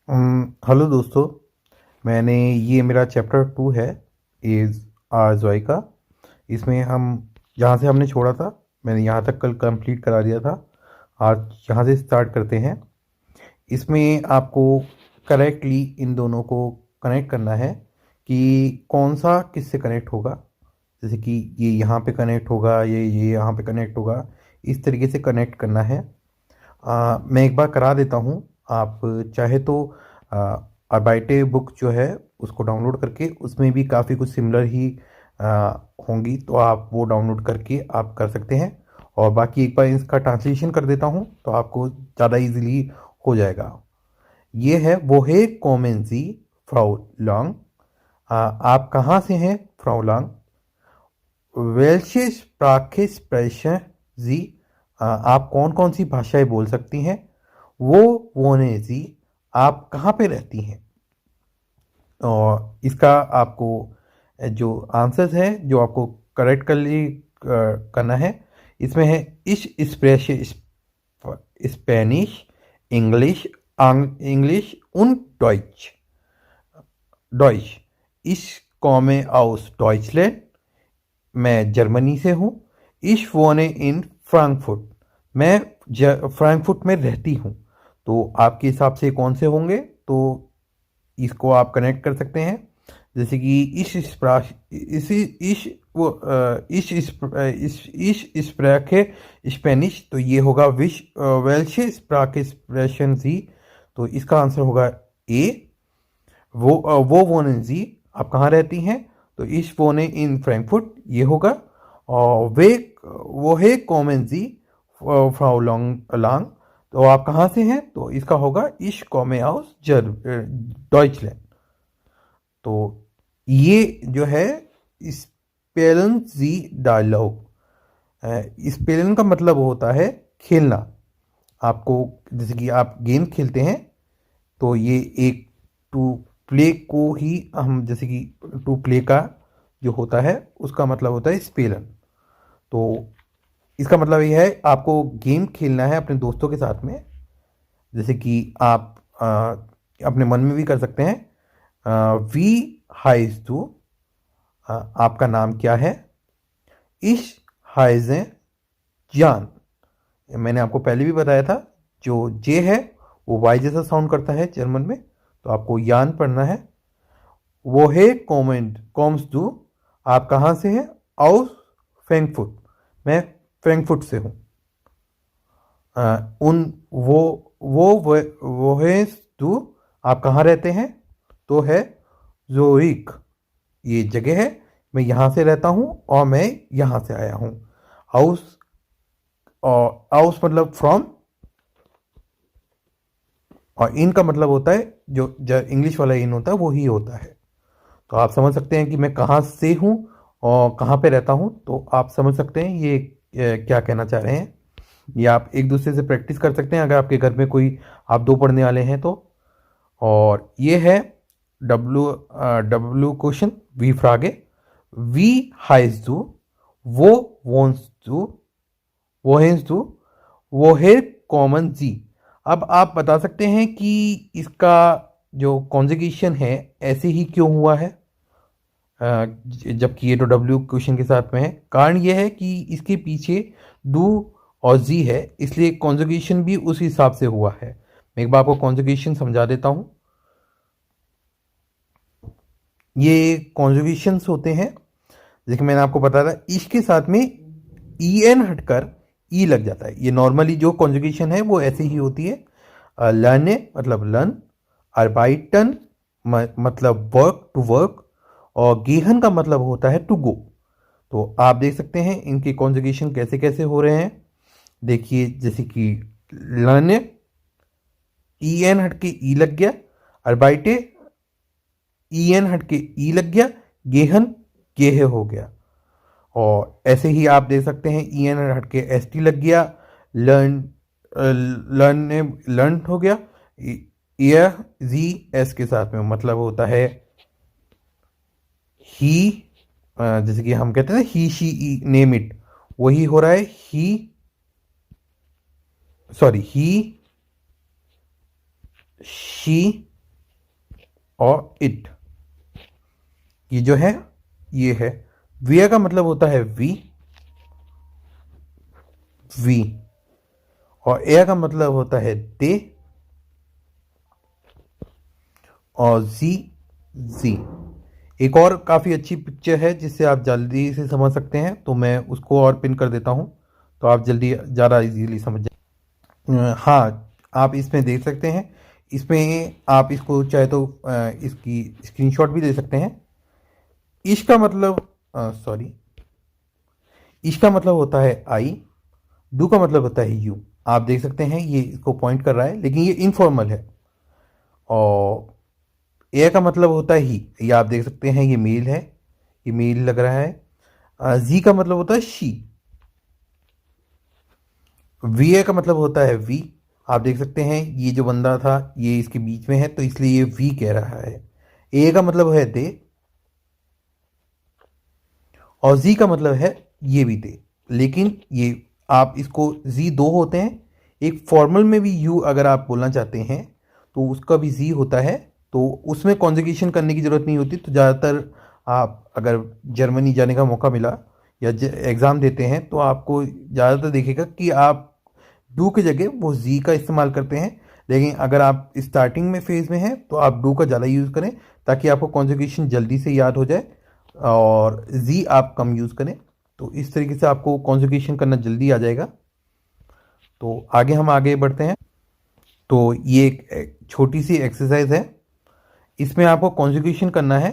Hello दोस्तों। मैंने ये मेरा चैप्टर 2 है, इज़ आर जॉय का। इसमें हम जहाँ से हमने छोड़ा था, मैंने यहाँ तक कल कंप्लीट करा दिया था। आज यहाँ से स्टार्ट करते हैं। इसमें आपको करेक्टली इन दोनों को कनेक्ट करना है कि कौन सा किससे कनेक्ट होगा। जैसे कि ये यहाँ पे कनेक्ट होगा, ये यहाँ पे कनेक्ट होगा। इस तरीके से कनेक्ट करना है। मैं एक बार करा देता हूँ। आप चाहे तो अबाइटे बुक जो है उसको डाउनलोड करके, उसमें भी काफ़ी कुछ सिमिलर ही आ, होंगी, तो आप वो डाउनलोड करके आप कर सकते हैं। और बाकी एक बार इसका ट्रांसलेशन कर देता हूँ तो आपको ज़्यादा इजीली हो जाएगा। ये है वो है कॉमेन जी फ्राउ लॉन्ग। आप कहाँ से हैं फ्राउ लॉन्ग? वेल्शे स्प्राखे स्प्रेशन जी। आप कौन कौन सी भाषाएं बोल सकती हैं? वो ने जी। आप कहाँ पे रहती हैं? और इसका आपको जो आंसर्स है जो आपको करेक्ट करना है, इसमें है इश स्प्रेश स्पेनिश, इंग्लिश, इंग्लिश und डॉइच डॉइच। इश कॉमे आउस डॉइचलैंड। मैं जर्मनी से हूँ। इश वोने इन फ्रैंकफर्ट। मैं फ्रैंकफर्ट में रहती हूँ। तो आपके हिसाब से कौन से होंगे? तो इसको आप कनेक्ट कर सकते हैं। जैसे कि इस स्प्राखे स्पेनिश, तो ये होगा विश वेल्श स्प्राखे स्प्रेशन जी। तो इसका आंसर होगा ए। वो वोनें जी। आप कहाँ रहती हैं? तो इश वोने इन फ्रैंकफर्ट, ये होगा। और वो है कॉमन जी फ्राउ लॉन्ग। तो आप कहाँ से हैं? तो इसका होगा इश कॉमे आउस डॉइचलैंड। तो ये जो है स्पेलन जी डायलॉग। स्पेलन का मतलब होता है खेलना। आपको जैसे कि आप गेम खेलते हैं, तो ये एक टू प्ले को ही हम, जैसे कि टू प्ले का जो होता है उसका मतलब होता है स्पेलन। तो इसका मतलब ये है आपको गेम खेलना है अपने दोस्तों के साथ में। जैसे कि आप अपने मन में भी कर सकते हैं। वी हाइज टू। आपका नाम क्या है? इश हाइजें जान। मैंने आपको पहले भी बताया था, जो जे है वो वाई जैसा साउंड करता है जर्मन में, तो आपको यान पढ़ना है। वो है कॉमेंट कॉम्स डू। आप कहाँ से हैं? आउस फ्रैंकफर्ट। मैं फ्रैंकफर्ट से हूँ। उन वो है टू। आप कहाँ रहते हैं? तो है जोरिक, ये जगह है। मैं यहाँ से रहता हूँ और मैं यहाँ से आया हूँ। हाउस, और हाउस मतलब फ्रॉम, और इन का मतलब होता है जो इंग्लिश वाला इन होता है वो ही होता है। तो आप समझ सकते हैं कि मैं कहाँ से हूँ और कहाँ पे रहता हूँ। तो आप समझ सकते हैं ये क्या कहना चाह रहे हैं। ये आप एक दूसरे से प्रैक्टिस कर सकते हैं अगर आपके घर में कोई आप दो पढ़ने वाले हैं तो। और ये है डब्लू डब्लू क्वेश्चन वी फ्रागे। वी हाइज डू। वो वॉन्ट्स टू। वो हेंस टू। वो है कॉमन जी। अब आप बता सकते हैं कि इसका जो कॉन्जुगेशन है ऐसे ही क्यों हुआ है, जबकि ये तो डब्ल्यू क्वेश्चन के साथ में है। कारण ये है कि इसके पीछे डू और जी है, इसलिए कॉन्जुगेशन भी उस हिसाब से हुआ है। मैं एक बार आपको कॉन्जुगेशन समझा देता हूँ। ये कॉन्जुगेशंस होते हैं, जैसे कि मैंने आपको बताया था, इसके साथ में ई एन हटकर ई लग जाता है। ये नॉर्मली जो कॉन्जुगेशन है वो ऐसे ही होती है। लर्ने मतलब लर्न, अर्बाइटन मतलब वर्क टू वर्क, और गेहन का मतलब होता है टू गो। तो आप देख सकते हैं इनके कॉन्जुगेशन कैसे कैसे हो रहे हैं। देखिए, जैसे कि लर्न, ई एन हटके ई लग गया। अर्बाइटे, ई एन हटके ई लग गया। गेहन गेह हो गया। और ऐसे ही आप देख सकते हैं ई एन हटके एस टी लग गया। लर्न, लर्न ने लर्न हो गया। यह जी एस के साथ में मतलब होता है ही। जैसे कि हम कहते हैं ही शी नेम इट, वही हो रहा है ही, सॉरी ही शी और इट, ये जो है ये है। वे का मतलब होता है वी, वी, और ए का मतलब होता है दे, और जी, जी। एक और काफ़ी अच्छी पिक्चर है जिससे आप जल्दी से समझ सकते हैं, तो मैं उसको और पिन कर देता हूँ, तो आप जल्दी ज़्यादा इजीली समझ जाए। हाँ, आप इसमें देख सकते हैं। इसमें आप इसको चाहे तो इसकी स्क्रीनशॉट भी ले सकते हैं। इश का मतलब, सॉरी, इश का मतलब होता है आई, डू का मतलब होता है यू। आप देख सकते हैं ये इसको पॉइंट कर रहा है, लेकिन ये इनफॉर्मल है। और ए का मतलब होता है ही, ये आप देख सकते हैं ये मेल है, ये मेल लग रहा है। जी का मतलब होता है शी। वी ए का मतलब होता है वी, आप देख सकते हैं ये जो बंदा था ये इसके बीच में है, तो इसलिए ये वी कह रहा है। ए का मतलब है दे, और जी का मतलब है ये भी दे। लेकिन ये आप इसको जी दो होते हैं, एक फॉर्मल में भी यू अगर आप बोलना चाहते हैं तो उसका भी जी होता है, तो उसमें कॉन्जुगेशन करने की ज़रूरत नहीं होती। तो ज़्यादातर आप अगर जर्मनी जाने का मौका मिला या एग्ज़ाम देते हैं तो आपको ज़्यादातर देखेगा कि आप डू की जगह वो जी का इस्तेमाल करते हैं। लेकिन अगर आप स्टार्टिंग में फेज़ में हैं तो आप डू का ज़्यादा यूज़ करें, ताकि आपको कॉन्जुगेशन जल्दी से याद हो जाए, और जी आप कम यूज़ करें, तो इस तरीके से आपको कॉन्जुगेशन करना जल्दी आ जाएगा। तो हम आगे बढ़ते हैं। तो ये एक छोटी सी एक्सरसाइज है, इसमें आपको कॉन्जुगेशन करना है।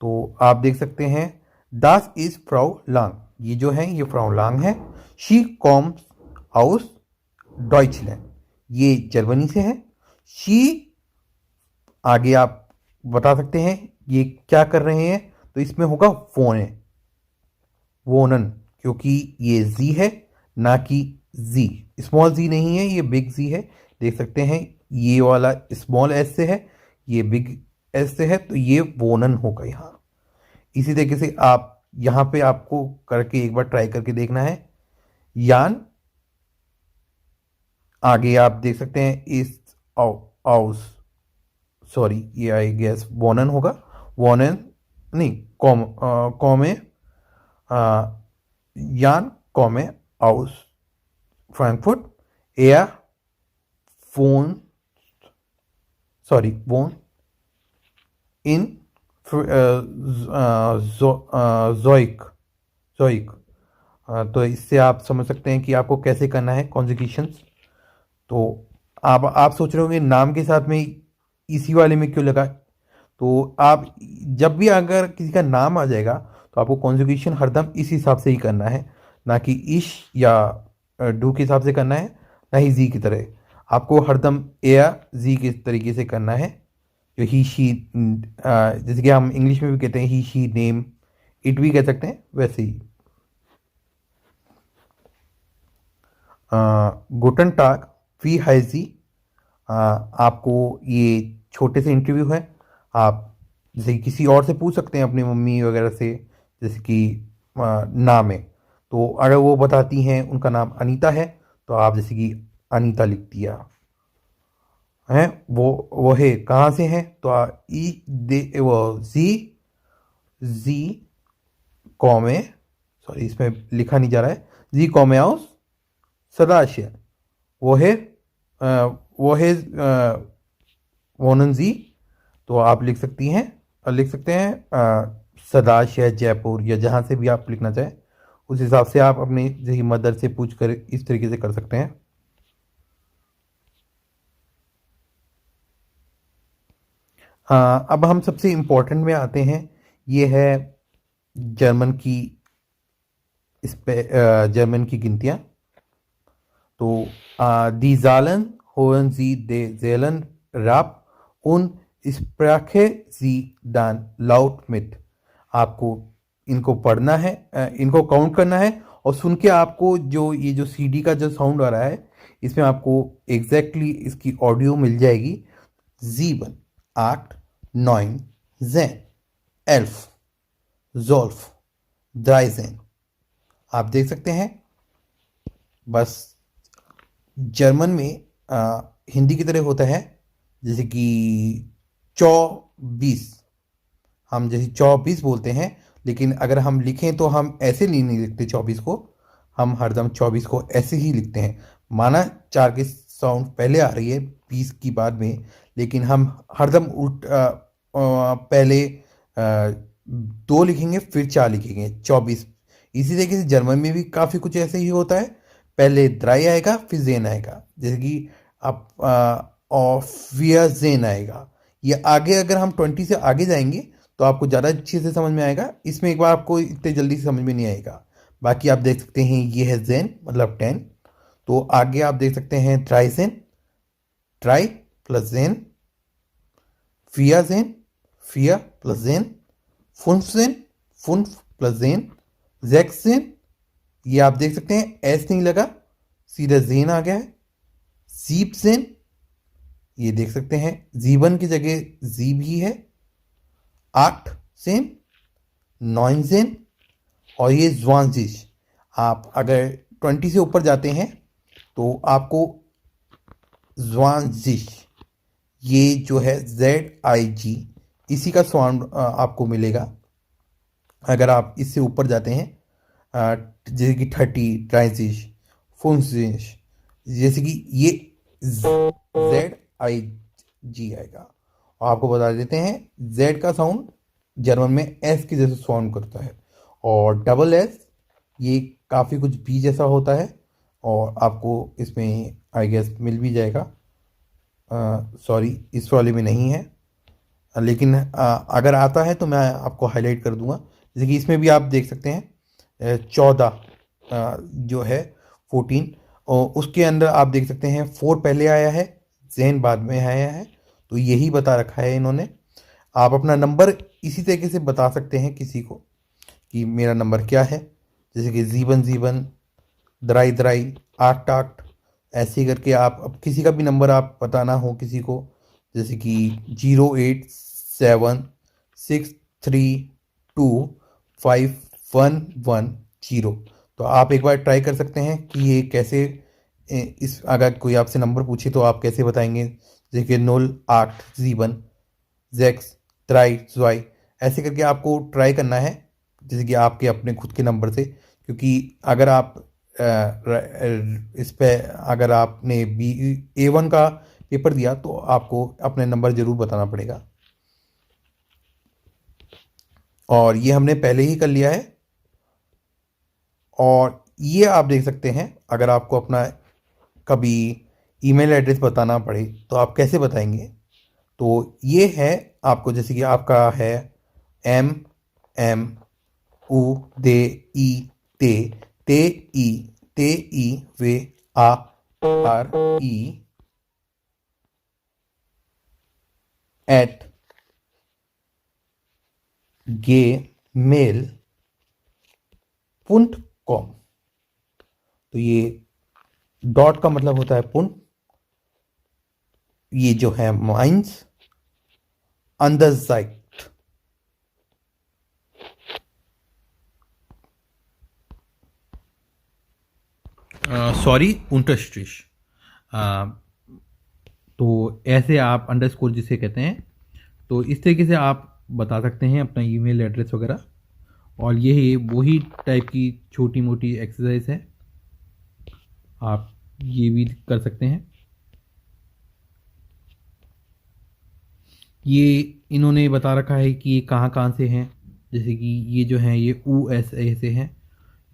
तो आप देख सकते हैं दास इज फ्राउ लांग, ये जो है ये फ्राउ लांग है। शी कॉम्स हाउस डॉइचलैंड, ये जर्मनी से है। शी, आगे आप बता सकते हैं ये क्या कर रहे हैं, तो इसमें होगा फोन है, वोनन, क्योंकि ये जी है ना कि जी, स्मॉल जी नहीं है, ये बिग जी है। देख सकते हैं ये वाला स्मॉल एस से है, ये बिग एस से है, तो ये वोनन होगा यहाँ। इसी तरीके से आप यहाँ पे आपको करके एक बार ट्राई करके देखना है। यान, आगे आप देख सकते हैं इस आउस, सॉरी ये आई गेस वोनन होगा, वोनन नहीं, कॉमे, यान कॉमे आउस फ्रैंकफर्ट, एयर फोन, सॉरी वोन इन जोइक, जोइक। तो इससे आप समझ सकते हैं कि आपको कैसे करना है कॉन्जुगेशंस। तो आप सोच रहे होंगे नाम के साथ में इसी वाले में क्यों लगा, तो आप जब भी अगर किसी का नाम आ जाएगा तो आपको कॉन्जुगेशन हरदम इस हिसाब से ही करना है, ना कि इश या डू के हिसाब से करना है, ना ही जी की तरह। आपको हरदम ए या जी के तरीके से करना है। जो ही शी, जैसे कि हम इंग्लिश में भी कहते हैं ही शी नेम, इट भी कह सकते हैं, वैसे ही। गुटन टाग फी हाइजी, आपको ये छोटे से इंटरव्यू है, आप जैसे कि किसी और से पूछ सकते हैं अपनी मम्मी वगैरह से, जैसे कि नाम है, तो अगर वो बताती हैं उनका नाम अनीता है, तो आप जैसे कि अनीता लिख दिया है। वो है कहाँ से है, तो ई दे वो जी, जी कॉमे, सॉरी इसमें लिखा नहीं जा रहा है, जी कॉमे हाउस सदाशय, वो है वो है वोननजी। तो आप लिख सकती हैं, लिख सकते हैं सदाशय जयपुर, या जहाँ से भी आप लिखना चाहें उस हिसाब से आप अपनी जैसे मदर से पूछ कर इस तरीके से कर सकते हैं। अब हम सबसे इम्पोर्टेंट में आते हैं, ये है जर्मन की, जर्मन की गिनतियाँ। तो दी जालन होन जी दे जेलन राप उन स्प्राखे जी दान लाउट मिट, आपको इनको पढ़ना है, इनको काउंट करना है, और सुन के आपको जो ये जो सीडी का जो साउंड आ रहा है इसमें आपको एग्जैक्टली इसकी ऑडियो मिल जाएगी। जीवन, आठ, नॉइन, जैन, एल्फ, जोल्फ, ड्राइजेन, आप देख सकते हैं। बस जर्मन में हिंदी की तरह होता है, जैसे कि 24, हम जैसे 24 बोलते हैं, लेकिन अगर हम लिखें तो हम ऐसे नहीं लिखते 24 को, हम हरदम 24 को ऐसे ही लिखते हैं। माना 4 की साउंड पहले आ रही है 20 की बाद में, लेकिन हम हरदम पहले 2 लिखेंगे फिर 4 लिखेंगे 24। इसी तरीके से जर्मन में भी काफ़ी कुछ ऐसे ही होता है, पहले द्राई आएगा फिर जेन आएगा, जैसे कि आप और फिर जेन आएगा। ये आगे अगर हम 20 से आगे जाएंगे तो आपको ज़्यादा अच्छे से समझ में आएगा, इसमें एक बार आपको इतने जल्दी से समझ में नहीं आएगा। बाकी आप देख सकते हैं ये है जेन मतलब 10। तो आगे आप देख सकते हैं ट्राइजेन, ट्राई प्लस जेन, फिया जेन, फिया प्लस जेन, फुन्फ जेन, फुन्फ प्लस जेन, जैक्स जेन। ये आप देख सकते हैं एस नहीं लगा, सीधा जेन आ गया है। जीप जेन, ये देख सकते हैं जीवन की जगह जीब ही है। 8 जेन, 9 जेन, और ये ज्वांजिश। आप अगर 20 से ऊपर जाते हैं तो आपको ज्वांजिश, ये जो है ZIG, इसी का साउंड आपको मिलेगा। अगर आप इससे ऊपर जाते हैं जैसे कि 30 ट्राइजिश, फुंजिश, जैसे कि ये ZIG आएगा। और आपको बता देते हैं Z का साउंड जर्मन में S की जैसे साउंड करता है, और डबल S ये काफ़ी कुछ B जैसा होता है, और आपको इसमें आई गेस मिल भी जाएगा। सॉरी इस वाले में नहीं है, लेकिन अगर आता है तो मैं आपको हाईलाइट कर दूंगा। जैसे कि इसमें भी आप देख सकते हैं 14 जो है 14, और उसके अंदर आप देख सकते हैं 4 पहले आया है, जेन बाद में आया है, तो यही बता रखा है इन्होंने। आप अपना नंबर इसी तरीके से बता सकते हैं किसी को कि मेरा नंबर क्या है, जैसे कि जीवन जीवन, द्राई द्राई, आठ आठ, ऐसे करके आप अब किसी का भी नंबर आप बताना हो किसी को, जैसे कि 08763251110, तो आप एक बार ट्राई कर सकते हैं कि ये कैसे इस अगर कोई आपसे नंबर पूछे तो आप कैसे बताएंगे, जैसे कि 08 जीवन, जैक्स, ट्राई ज्वाई, ऐसे करके आपको ट्राई करना है, जैसे कि आपके अपने खुद के नंबर से। क्योंकि अगर आप इस पे अगर आपने A1 का पेपर दिया तो आपको अपने नंबर ज़रूर बताना पड़ेगा, और ये हमने पहले ही कर लिया है। और ये आप देख सकते हैं अगर आपको अपना कभी ईमेल एड्रेस बताना पड़े तो आप कैसे बताएंगे। तो ये है आपको, जैसे कि आपका है MMUDEITEIVARE@gmail.com। तो ये डॉट का मतलब होता है पुन, ये जो है माइंस अंडरसाइट। Sorry unterstrich। तो ऐसे आप अंडरस्कोर जिसे कहते हैं, तो इस तरीके से आप बता सकते हैं अपना ईमेल एड्रेस वगैरह। और ये वही टाइप की छोटी मोटी एक्सरसाइज है, आप ये भी कर सकते हैं। ये इन्होंने बता रखा है कि ये कहाँ कहाँ से हैं, जैसे कि ये जो हैं ये USA से हैं,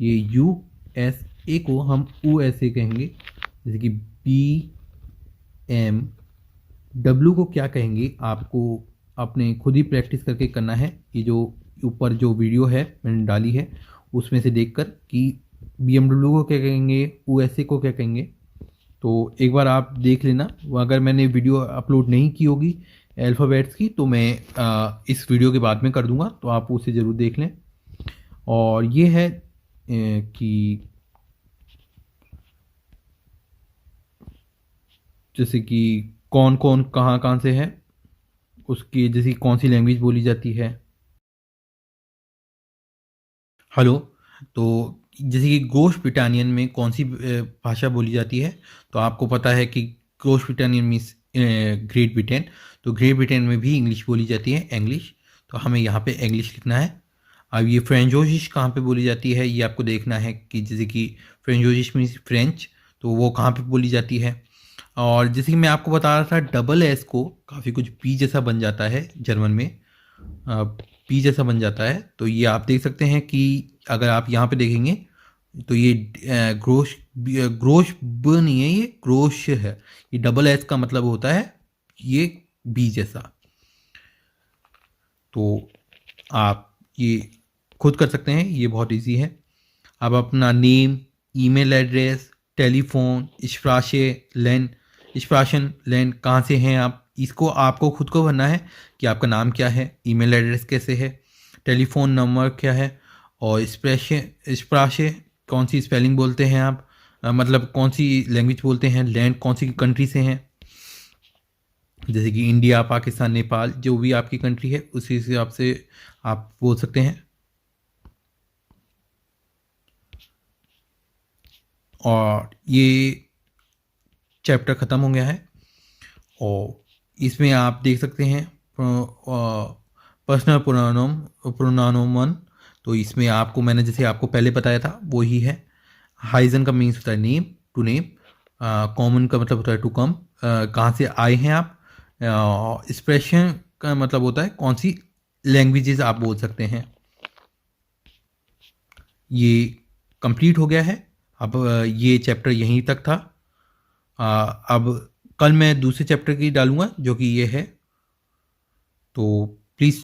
ये USA को हम USA कहेंगे, जैसे कि BMW को क्या कहेंगे आपको अपने खुद ही प्रैक्टिस करके करना है। ये जो ऊपर जो वीडियो है मैंने डाली है उसमें से देखकर कि BMW को क्या कहेंगे, USA को क्या कहेंगे, तो एक बार आप देख लेना। अगर मैंने वीडियो अपलोड नहीं की होगी अल्फ़ाबेट्स की तो मैं इस वीडियो के बाद में कर दूंगा, तो आप उसे ज़रूर देख लें। और ये है कि जैसे कि कौन कौन कहाँ कहाँ से है, उसकी जैसे कौन सी लैंग्वेज बोली जाती है। हेलो, तो जैसे कि ग्रोस ब्रिटानियन में कौन सी भाषा बोली जाती है, तो आपको पता है कि ग्रोस ब्रिटानियन मीन्स ग्रेट ब्रिटेन, तो ग्रेट ब्रिटेन में भी इंग्लिश बोली जाती है, इंग्लिश, तो हमें यहाँ पे इंग्लिश लिखना है। अब ये फ्रेंचोजिश कहाँ पे बोली जाती है ये आपको देखना है कि जैसे कि फ्रेंचोजिश मीन्स फ्रेंच, तो वो कहाँ पे बोली जाती है। और जैसे कि मैं आपको बता रहा था डबल एस को काफ़ी कुछ पी जैसा बन जाता है जर्मन में, पी जैसा बन जाता है, तो ये आप देख सकते हैं कि अगर आप यहाँ पे देखेंगे तो ये ग्रोश ग्रोश ब नहीं है, ये ग्रोश है। ये डबल एस का मतलब होता है ये बी जैसा। तो आप ये खुद कर सकते हैं, ये बहुत इजी है। अब अपना नेम, ईमेल एड्रेस, टेलीफोन, स्प्राशन लैंड कहाँ से हैं आप, इसको आपको खुद को भरना है कि आपका नाम क्या है, ईमेल एड्रेस कैसे है, टेलीफोन नंबर क्या है, और स्प्राशे कौन सी स्पेलिंग बोलते हैं आप, मतलब कौन सी लैंग्वेज बोलते हैं, लैंड कौन सी कंट्री से हैं, जैसे कि इंडिया, पाकिस्तान, नेपाल, जो भी आपकी कंट्री है उसी हिसाब से आप बोल सकते हैं। और ये चैप्टर ख़त्म हो गया है, और इसमें आप देख सकते हैं पर्सनल प्रोनाउन, तो इसमें आपको मैंने जैसे आपको पहले बताया था वही है। हाइजन का मीन्स होता है नेम, टू नेम। कॉमन का मतलब होता है टू कम, कहाँ से आए हैं आप। एक्सप्रेशन का मतलब होता है कौन सी लैंग्वेजेस आप बोल सकते हैं। ये कंप्लीट हो गया है। अब ये चैप्टर यहीं तक था। अब कल मैं दूसरे चैप्टर की डालूंगा जो कि ये है, तो प्लीज़